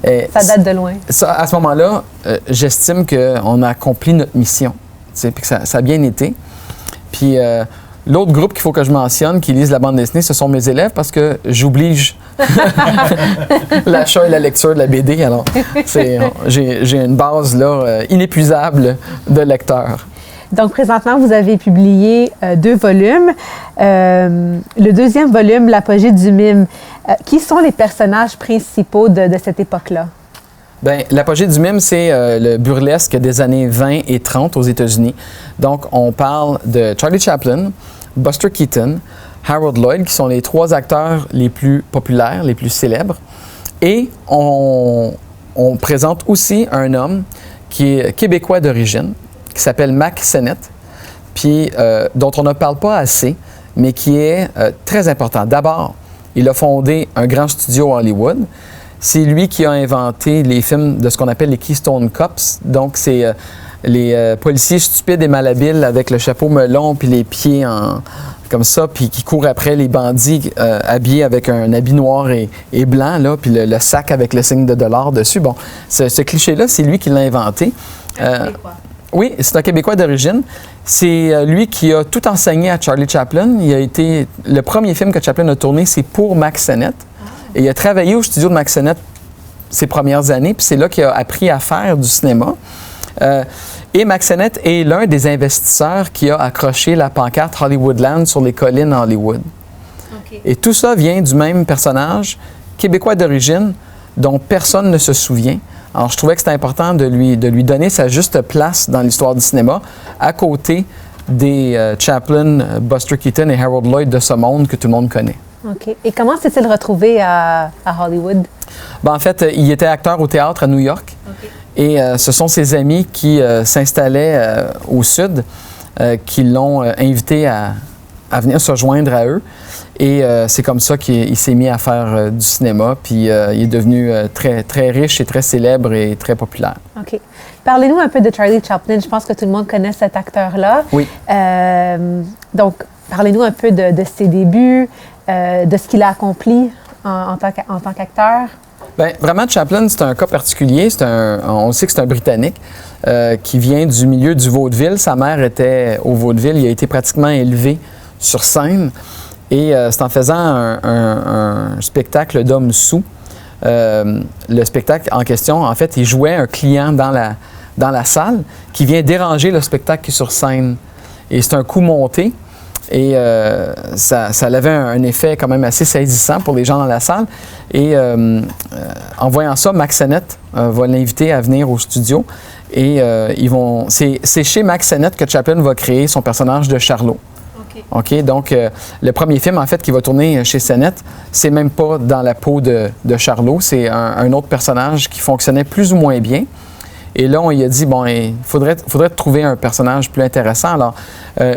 date de loin. À ce moment-là, j'estime qu'on a accompli notre mission, tu sais, puis que ça a bien été. Puis l'autre groupe qu'il faut que je mentionne, qui lisent la bande dessinée, ce sont mes élèves, parce que j'oblige l'achat et la lecture de la BD. Alors, j'ai une base là, inépuisable de lecteurs. Donc, présentement, vous avez publié 2 volumes. Le deuxième volume, L'apogée du mime. Qui sont les personnages principaux de cette époque-là? Bien, l'apogée du mime, c'est le burlesque des années 20 et 30 aux États-Unis. Donc, on parle de Charlie Chaplin, Buster Keaton, Harold Lloyd, qui sont les 3 acteurs les plus populaires, les plus célèbres. Et on présente aussi un homme qui est québécois d'origine, qui s'appelle Mack Sennett, puis dont on ne parle pas assez, mais qui est très important. D'abord, il a fondé un grand studio à Hollywood. C'est lui qui a inventé les films de ce qu'on appelle les Keystone Cops. Donc, c'est les policiers stupides et malhabiles avec le chapeau melon puis les pieds comme ça, puis qui courent après les bandits habillés avec un habit noir et blanc, là, puis le sac avec le signe de $. Dessus. Bon, ce cliché-là, c'est lui qui l'a inventé. Oui, c'est un Québécois d'origine. C'est lui qui a tout enseigné à Charlie Chaplin. Le premier film que Chaplin a tourné, c'est pour Mack Sennett. Et il a travaillé au studio de Mack Sennett ses premières années, puis c'est là qu'il a appris à faire du cinéma. Et Mack Sennett est l'un des investisseurs qui a accroché la pancarte Hollywoodland sur les collines à Hollywood. Okay. Et tout ça vient du même personnage, québécois d'origine, dont personne ne se souvient. Alors, je trouvais que c'était important de lui donner sa juste place dans l'histoire du cinéma, à côté des Chaplin, Buster Keaton et Harold Lloyd de ce monde que tout le monde connaît. OK. Et comment s'est-il retrouvé à Hollywood? Ben, en fait, il était acteur au théâtre à New York. OK. Et ce sont ses amis qui s'installaient au sud qui l'ont invité à venir se joindre à eux. Et c'est comme ça qu'il s'est mis à faire du cinéma. Puis il est devenu très, très riche et très célèbre et très populaire. OK. Parlez-nous un peu de Charlie Chaplin. Je pense que tout le monde connaît cet acteur-là. Oui. Donc, parlez-nous un peu de ses débuts, de ce qu'il a accompli en tant qu'acteur. Bien, vraiment, Chaplin, c'est un cas particulier. On sait que c'est un Britannique qui vient du milieu du vaudeville. Sa mère était au vaudeville. Il a été pratiquement élevé sur scène. Et c'est en faisant un spectacle d'hommes sous. Le spectacle en question, en fait, il jouait un client dans la salle qui vient déranger le spectacle qui est sur scène. Et c'est un coup monté. Et ça avait un effet quand même assez saisissant pour les gens dans la salle. Et en voyant ça, Mack Sennett va l'inviter à venir au studio. Et c'est chez Mack Sennett que Chaplin va créer son personnage de Charlot. OK? Donc, le premier film, en fait, qui va tourner chez Sennett, c'est même pas dans la peau de Charlot. C'est un autre personnage qui fonctionnait plus ou moins bien. Et là, on lui a dit, bon, il faudrait trouver un personnage plus intéressant. Alors,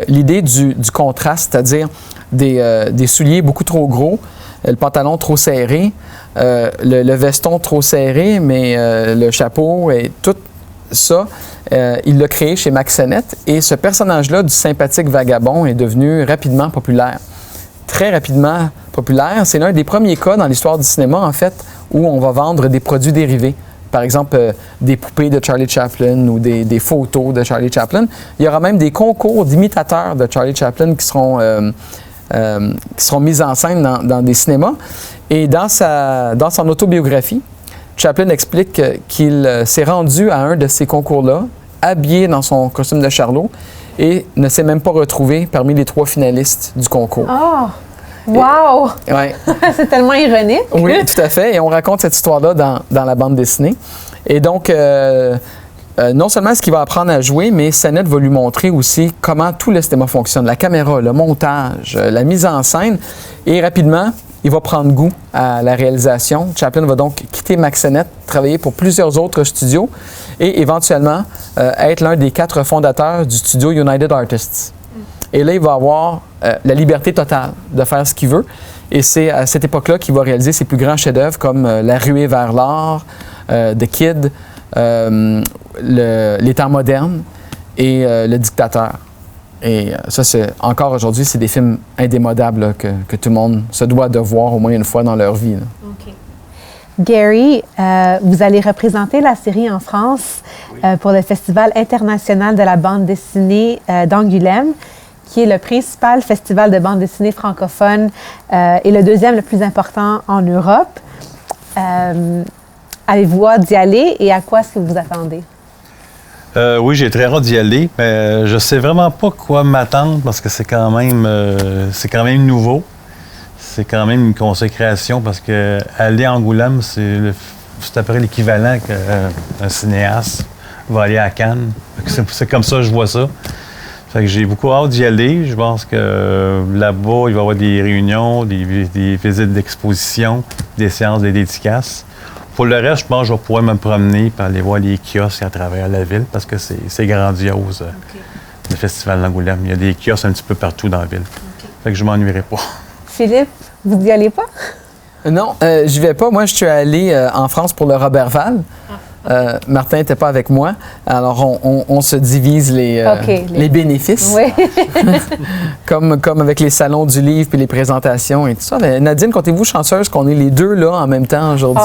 l'idée du contraste, c'est-à-dire des souliers beaucoup trop gros, le pantalon trop serré, le veston trop serré, mais le chapeau et tout ça, il l'a créé chez Mack Sennett. Et ce personnage-là, du sympathique vagabond, est devenu rapidement populaire. Très rapidement populaire. C'est l'un des premiers cas dans l'histoire du cinéma, en fait, où on va vendre des produits dérivés. Par exemple, des poupées de Charlie Chaplin ou des photos de Charlie Chaplin. Il y aura même des concours d'imitateurs de Charlie Chaplin qui seront mis en scène dans des cinémas. Et dans son autobiographie, Chaplin explique qu'il s'est rendu à un de ces concours-là, habillé dans son costume de Charlot, et ne s'est même pas retrouvé parmi les 3 finalistes du concours. Oh! Wow! Ouais. C'est tellement ironique. Oui, tout à fait. Et on raconte cette histoire-là dans la bande dessinée. Et donc, non seulement est-ce qu'il va apprendre à jouer, mais Sennett va lui montrer aussi comment tout le cinéma fonctionne, la caméra, le montage, la mise en scène. Et rapidement, il va prendre goût à la réalisation. Chaplin va donc quitter Mack Sennett, travailler pour plusieurs autres studios et éventuellement être l'un des 4 fondateurs du studio United Artists. Et là, il va avoir la liberté totale de faire ce qu'il veut. Et c'est à cette époque-là qu'il va réaliser ses plus grands chefs-d'œuvre comme La ruée vers l'or, The Kid, Les temps modernes et Le dictateur. Et ça, encore aujourd'hui, c'est des films indémodables là, que tout le monde se doit de voir au moins une fois dans leur vie. Là. OK. Gary, vous allez représenter la série en France pour le Festival international de la bande dessinée d'Angoulême, qui est le principal festival de bande dessinée francophone et le deuxième le plus important en Europe. Avez-vous hâte d'y aller et à quoi est-ce que vous attendez? Oui, j'ai très hâte d'y aller, mais je sais vraiment pas quoi m'attendre parce que c'est quand même nouveau. C'est quand même une consécration parce que aller à Angoulême, c'est à peu près l'équivalent qu'un cinéaste va aller à Cannes. C'est comme ça que je vois ça. Fait que j'ai beaucoup hâte d'y aller. Je pense que là-bas, il va y avoir des réunions, des visites d'exposition, des séances de dédicaces. Pour le reste, je pense que je vais pouvoir me promener et aller voir les kiosques à travers la ville parce que c'est grandiose, le Festival d'Angoulême. Il y a des kiosques un petit peu partout dans la ville. Fait que je ne m'ennuierai pas. Philippe, vous n'y allez pas? Non, j'y vais pas. Moi, je suis allé en France pour le Roberval. Martin n'était pas avec moi. Alors, on se divise les bénéfices. Oui. comme avec les salons du livre et les présentations et tout ça. Mais Nadine, comptez-vous chanceuse qu'on est les deux là en même temps aujourd'hui?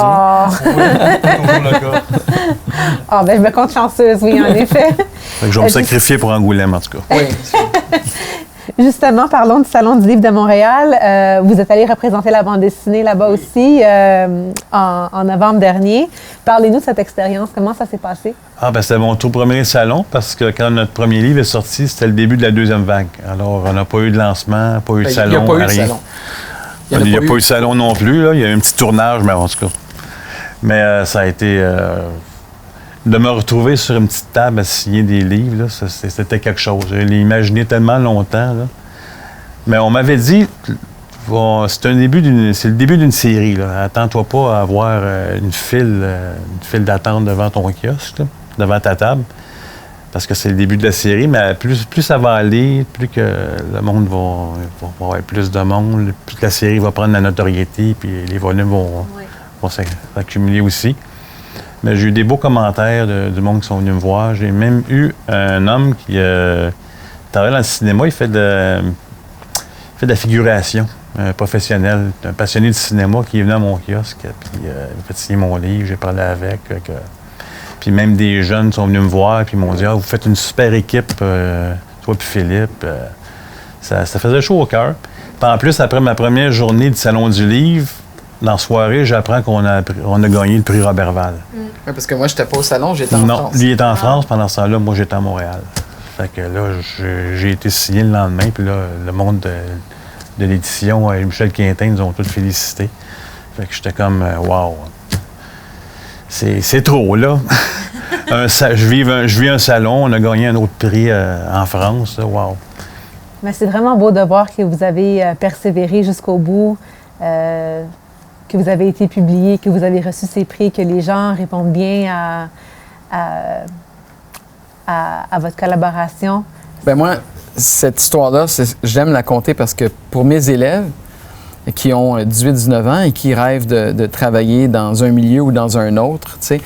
Ben, je me compte chanceuse, oui, en effet. Fait que je vais me sacrifier pour Angoulême, en tout cas. Oui. Justement, parlons du Salon du livre de Montréal. Vous êtes allé représenter la bande dessinée là-bas aussi en novembre dernier. Parlez-nous de cette expérience. Comment ça s'est passé? C'était mon tout premier salon parce que quand notre premier livre est sorti, c'était le début de la deuxième vague. Alors, on n'a pas eu de lancement, pas eu de salon, il n'y a pas eu de rien. salon. Il n'y a pas eu de salon non plus. Là. Il y a eu un petit tournage, mais en tout cas. Mais ça a été... de me retrouver sur une petite table à signer des livres, là, c'était quelque chose. Je l'ai imaginé tellement longtemps. Là. Mais on m'avait dit, c'est le début d'une série. Là. Attends-toi pas à avoir une file d'attente devant ton kiosque, là, devant ta table, parce que c'est le début de la série, mais plus ça va aller, plus que le monde va avoir plus de monde, plus que la série va prendre la notoriété, puis les volumes vont s'accumuler aussi. Mais j'ai eu des beaux commentaires du monde qui sont venus me voir. J'ai même eu un homme qui travaille dans le cinéma, il fait de la figuration. Un professionnel, un passionné de cinéma qui est venu à mon kiosque, puis il a fait signer mon livre, j'ai parlé avec. Puis même des jeunes sont venus me voir, puis ils m'ont dit « Ah, vous faites une super équipe, toi puis Philippe. » Ça faisait chaud au cœur. Puis en plus, après ma première journée du Salon du Livre, dans la soirée, j'apprends qu'on a gagné le prix Roberval. Oui, parce que moi, je n'étais pas au salon, j'étais en France. Non, lui était en France, pendant ce temps-là, moi j'étais à Montréal. Fait que là, j'ai été signé le lendemain, puis là, le monde de l'édition, Michel Quintin, nous ont tous félicités. Fait que j'étais comme, wow, c'est trop, là. Je vis un salon, on a gagné un autre prix en France, là, wow. Mais c'est vraiment beau de voir que vous avez persévéré jusqu'au bout, que vous avez été publié, que vous avez reçu ces prix, que les gens répondent bien à votre collaboration. Bien, moi, cette histoire-là, j'aime la conter parce que pour mes élèves qui ont 18-19 ans et qui rêvent de travailler dans un milieu ou dans un autre, tu sais,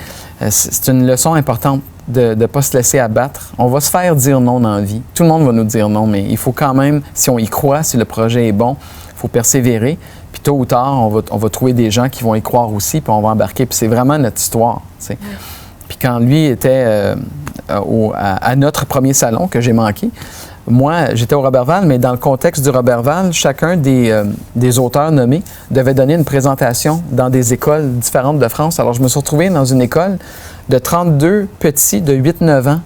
c'est une leçon importante de ne pas se laisser abattre. On va se faire dire non dans la vie. Tout le monde va nous dire non, mais il faut quand même, si on y croit, si le projet est bon, il faut persévérer. Puis tôt ou tard, on va trouver des gens qui vont y croire aussi, puis on va embarquer. Puis c'est vraiment notre histoire, tu sais. Puis quand lui était à notre premier salon que j'ai manqué, moi, j'étais au Roberval, mais dans le contexte du Roberval, chacun des auteurs nommés devait donner une présentation dans des écoles différentes de France. Alors, je me suis retrouvé dans une école de 32 petits de 8-9 ans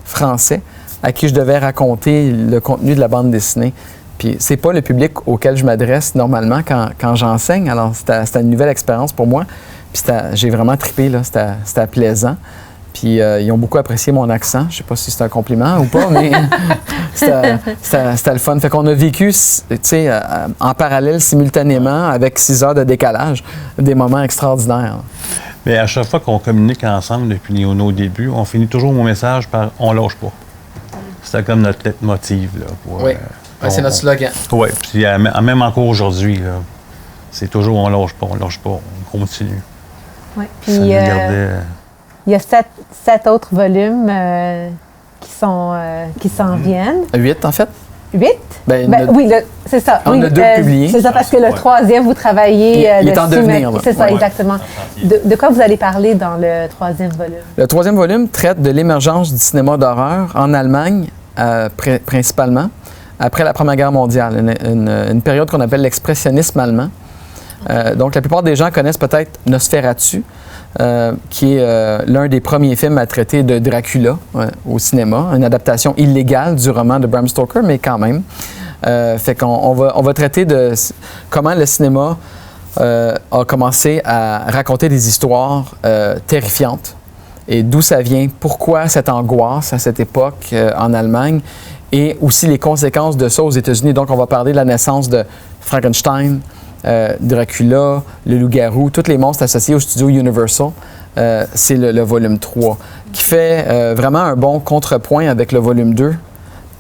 français à qui je devais raconter le contenu de la bande dessinée. Puis c'est pas le public auquel je m'adresse normalement quand j'enseigne. Alors, c'était une nouvelle expérience pour moi. Puis j'ai vraiment trippé, là. C'était plaisant. Puis ils ont beaucoup apprécié mon accent. Je sais pas si c'est un compliment ou pas, mais c'était le fun. Fait qu'on a vécu, tu sais, en parallèle, simultanément, avec 6 heures de décalage, des moments extraordinaires. Mais à chaque fois qu'on communique ensemble depuis nos débuts, on finit toujours mon message par « on lâche pas ». C'était comme notre leitmotiv, là. Oui, c'est notre slogan. Oui, puis même encore aujourd'hui, là, c'est toujours « on lâche pas, on continue ». Oui, puis il y a 7 autres volumes qui s'en viennent. 8, en fait. 8? Oui, c'est ça. On a 2 publiés. C'est ça, parce que le troisième, vous travaillez... il est en devenir. C'est ça, exactement. De quoi vous allez parler dans le 3e volume? Le 3e volume traite de l'émergence du cinéma d'horreur en Allemagne, principalement, après la Première Guerre mondiale, une période qu'on appelle l'expressionnisme allemand. Donc, la plupart des gens connaissent peut-être Nosferatu, qui est l'un des premiers films à traiter de Dracula au cinéma, une adaptation illégale du roman de Bram Stoker, mais quand même. Fait qu'on va traiter de comment le cinéma a commencé à raconter des histoires terrifiantes et d'où ça vient, pourquoi cette angoisse à cette époque en Allemagne et aussi les conséquences de ça aux États-Unis. Donc, on va parler de la naissance de Frankenstein, Dracula, le loup-garou, tous les monstres associés au studio Universal. C'est le volume 3, qui fait vraiment un bon contrepoint avec le volume 2,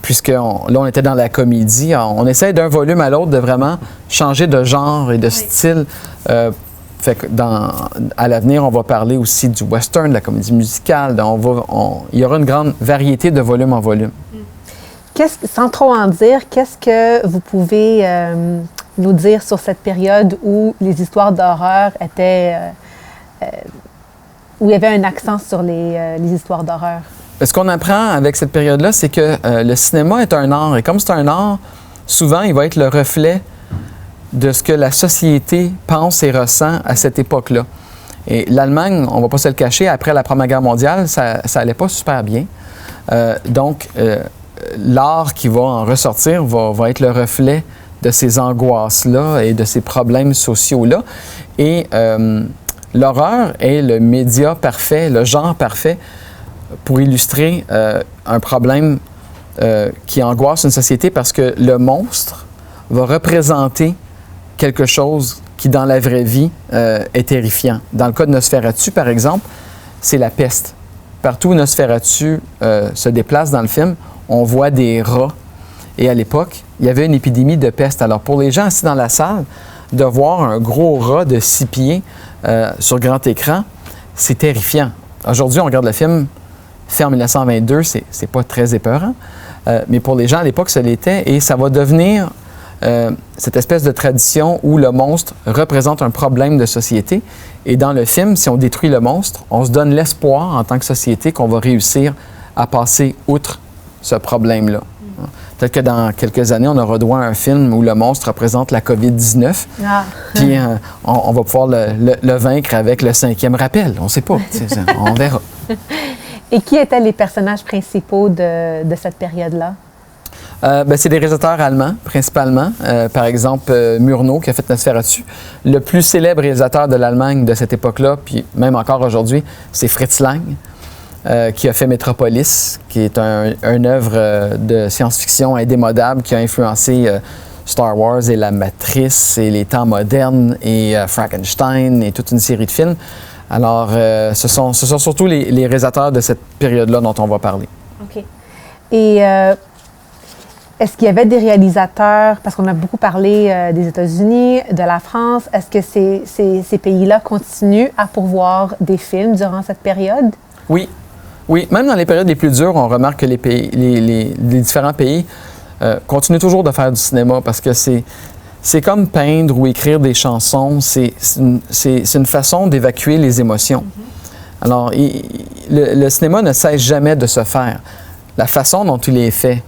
puisque là, on était dans la comédie. On essaie d'un volume à l'autre de vraiment changer de genre et de style. Fait que à l'avenir, on va parler aussi du western, de la comédie musicale. Il y aura une grande variété de volume en volume. Sans trop en dire, qu'est-ce que vous pouvez nous dire sur cette période où les histoires d'horreur étaient... où il y avait un accent sur les histoires d'horreur? Ce qu'on apprend avec cette période-là, c'est que le cinéma est un art. Et comme c'est un art, souvent, il va être le reflet de ce que la société pense et ressent à cette époque-là. Et l'Allemagne, on ne va pas se le cacher, après la Première Guerre mondiale, ça n'allait pas super bien. Donc, l'art qui va en ressortir va être le reflet de ces angoisses-là et de ces problèmes sociaux-là. Et l'horreur est le média parfait, le genre parfait pour illustrer un problème qui angoisse une société parce que le monstre va représenter quelque chose qui, dans la vraie vie, est terrifiant. Dans le cas de Nosferatu, par exemple, c'est la peste. Partout où Nosferatu se déplace dans le film, on voit des rats. Et à l'époque, il y avait une épidémie de peste. Alors, pour les gens assis dans la salle, de voir un gros rat de 6 pieds sur grand écran, c'est terrifiant. Aujourd'hui, on regarde le film fait en 1922, c'est pas très épeurant. Mais pour les gens à l'époque, ça l'était. Et ça va devenir cette espèce de tradition où le monstre représente un problème de société. Et dans le film, si on détruit le monstre, on se donne l'espoir en tant que société qu'on va réussir à passer outre ce problème-là. Peut-être que dans quelques années, on aura droit à un film où le monstre représente la COVID-19. Ah. Puis on va pouvoir le vaincre avec le 5e rappel. On ne sait pas. On verra. Et qui étaient les personnages principaux de cette période-là? C'est des réalisateurs allemands, principalement. Par exemple, Murnau, qui a fait Nosferatu. Le plus célèbre réalisateur de l'Allemagne de cette époque-là, puis même encore aujourd'hui, c'est Fritz Lang, qui a fait Metropolis, qui est une œuvre de science-fiction indémodable qui a influencé Star Wars et La Matrice et Les Temps modernes et Frankenstein et toute une série de films. Alors, ce sont surtout les réalisateurs de cette période-là dont on va parler. OK. Et est-ce qu'il y avait des réalisateurs, parce qu'on a beaucoup parlé des États-Unis, de la France, est-ce que ces pays-là continuent à pourvoir des films durant cette période? Oui. Oui, même dans les périodes les plus dures, on remarque que les différents pays continuent toujours de faire du cinéma parce que c'est comme peindre ou écrire des chansons. C'est une façon d'évacuer les émotions. Mm-hmm. Alors, le cinéma ne cesse jamais de se faire. La façon dont il est fait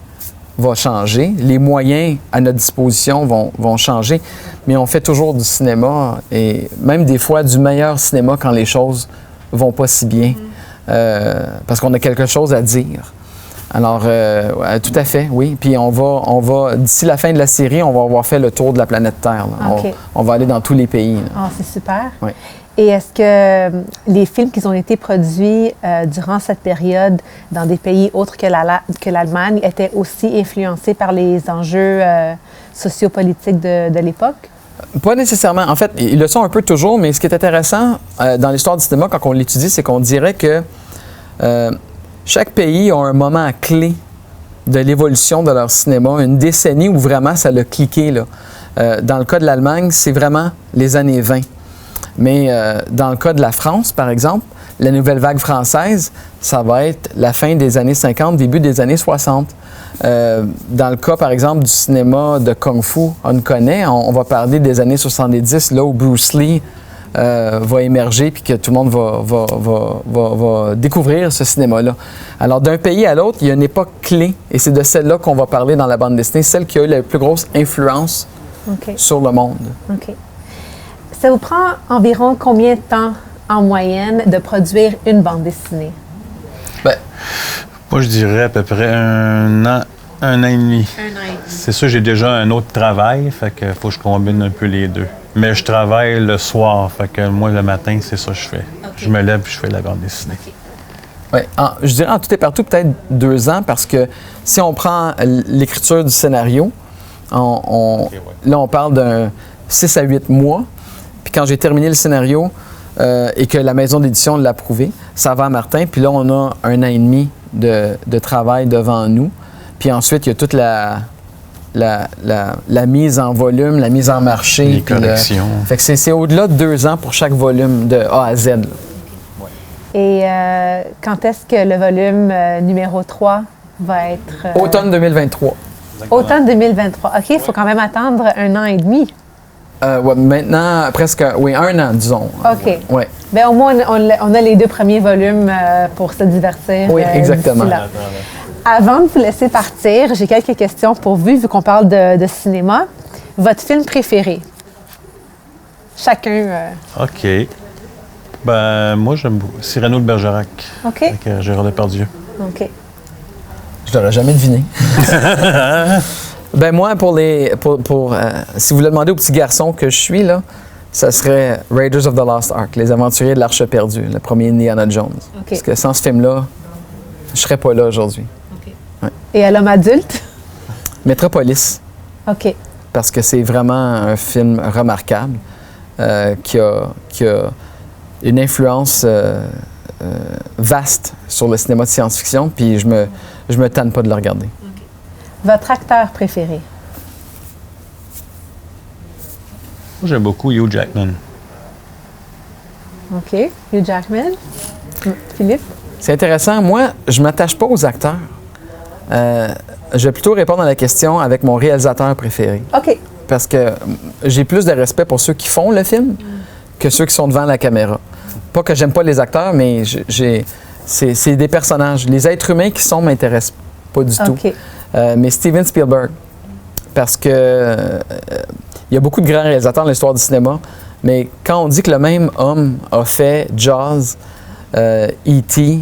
va changer. Les moyens à notre disposition vont changer. Mais on fait toujours du cinéma et même des fois du meilleur cinéma quand les choses vont pas si bien. Parce qu'on a quelque chose à dire. Alors, tout à fait, oui. Puis on va d'ici la fin de la série, on va avoir fait le tour de la planète Terre. Okay. On va aller dans tous les pays. Ah, c'est super. Oui. Et est-ce que les films qui ont été produits durant cette période dans des pays autres que l'Allemagne étaient aussi influencés par les enjeux sociopolitiques de l'époque? Pas nécessairement. En fait, ils le sont un peu toujours, mais ce qui est intéressant dans l'histoire du cinéma, quand on l'étudie, c'est qu'on dirait que chaque pays a un moment clé de l'évolution de leur cinéma, une décennie où vraiment ça l'a cliqué. Là. Dans le cas de l'Allemagne, c'est vraiment les années 20. Mais dans le cas de la France, par exemple, la nouvelle vague française, ça va être la fin des années 50, début des années 60. Dans le cas, par exemple, du cinéma de Kung Fu, on va parler des années 70, là où Bruce Lee va émerger puis que tout le monde va découvrir ce cinéma-là. Alors, d'un pays à l'autre, il y a une époque clé et c'est de celle-là qu'on va parler dans la bande dessinée, celle qui a eu la plus grosse influence sur le monde. OK. Ça vous prend environ combien de temps en moyenne de produire une bande dessinée? Bien, moi, je dirais à peu près un an et demi. C'est sûr, j'ai déjà un autre travail, fait que faut que je combine un peu les deux. Mais je travaille le soir, fait que moi, le matin, c'est ça que je fais. Okay. Je me lève et je fais la bande dessinée. Okay. Oui, je dirais en tout et partout peut-être 2 ans, parce que si on prend l'écriture du scénario, là, on parle d'un 6 à 8 mois. Puis quand j'ai terminé le scénario et que la maison d'édition l'a approuvé, ça va à Martin. Puis là, on a 1 an et demi de travail devant nous. Puis ensuite, il y a toute la mise en volume, la mise en marché. Les corrections. Fait que c'est au-delà de 2 ans pour chaque volume de A à Z. Là. Et quand est-ce que le volume numéro 3 va être... Automne 2023. Exactement. Automne 2023. OK, il faut quand même attendre 1 an et demi. Ouais, maintenant, presque, oui, 1 an, disons. OK. Ouais. Bien, au moins, on a les 2 premiers volumes pour se divertir. Oui, exactement. Avant de vous laisser partir, j'ai quelques questions pour vous, vu qu'on parle de cinéma. Votre film préféré? Chacun. OK. Ben, moi, j'aime beaucoup Cyrano de Bergerac. OK. Avec Gérard Depardieu. OK. Je l'aurais jamais deviné. Ben moi, si vous le demandez au petit garçon que je suis, là, ça serait Raiders of the Lost Ark, Les Aventuriers de l'Arche perdue, le premier Indiana Jones. Okay. Parce que sans ce film-là, je serais pas là aujourd'hui. Okay. Ouais. Et à l'homme adulte? Metropolis. OK. parce que c'est vraiment un film remarquable qui a une influence vaste sur le cinéma de science-fiction, puis je me tanne pas de le regarder. Votre acteur préféré? Moi, j'aime beaucoup Hugh Jackman. OK. Hugh Jackman. Philippe? C'est intéressant. Moi, je ne m'attache pas aux acteurs. Je vais plutôt répondre à la question avec mon réalisateur préféré. OK. Parce que j'ai plus de respect pour ceux qui font le film que ceux qui sont devant la caméra. Pas que j'aime pas les acteurs, mais c'est des personnages. Les êtres humains qui sont m'intéressent pas du tout. Mais Steven Spielberg, parce que il y a beaucoup de grands réalisateurs dans l'histoire du cinéma, mais quand on dit que le même homme a fait Jaws, E.T.,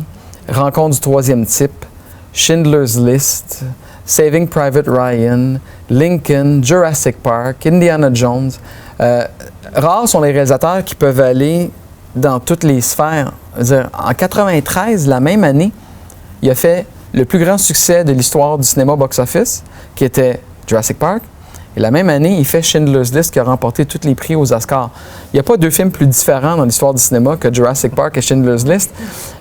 Rencontre du troisième type, Schindler's List, Saving Private Ryan, Lincoln, Jurassic Park, Indiana Jones, rares sont les réalisateurs qui peuvent aller dans toutes les sphères. En 1993, la même année, il a fait le plus grand succès de l'histoire du cinéma box-office, qui était Jurassic Park. Et la même année, il fait Schindler's List, qui a remporté tous les prix aux Oscars. Il n'y a pas deux films plus différents dans l'histoire du cinéma que Jurassic Park et Schindler's List,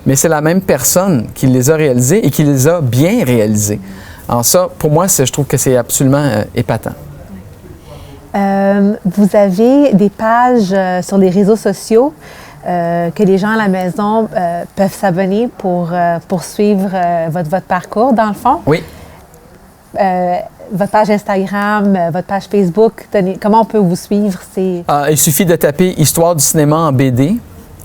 mais c'est la même personne qui les a réalisés et qui les a bien réalisés. Alors ça, pour moi, je trouve que c'est absolument épatant. Vous avez des pages sur les réseaux sociaux que les gens à la maison peuvent s'abonner pour suivre votre parcours, dans le fond. Oui. Votre page Instagram, votre page Facebook, comment on peut vous suivre? Il suffit de taper « Histoire du cinéma en BD »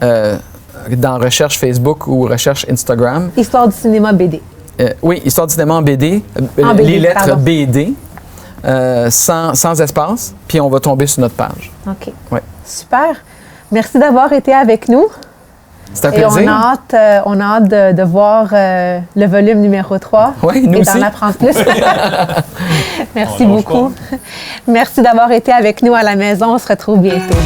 dans recherche Facebook ou recherche Instagram. Histoire du cinéma BD. Oui, Histoire du cinéma en BD. Les lettres pardon. BD, sans espace, puis on va tomber sur notre page. OK. Ouais. Super. Merci d'avoir été avec nous. C'est un plaisir. Et on a hâte de voir le volume numéro 3 nous et aussi. d'en apprendre plus. Merci beaucoup. Merci d'avoir été avec nous à la maison. On se retrouve bientôt.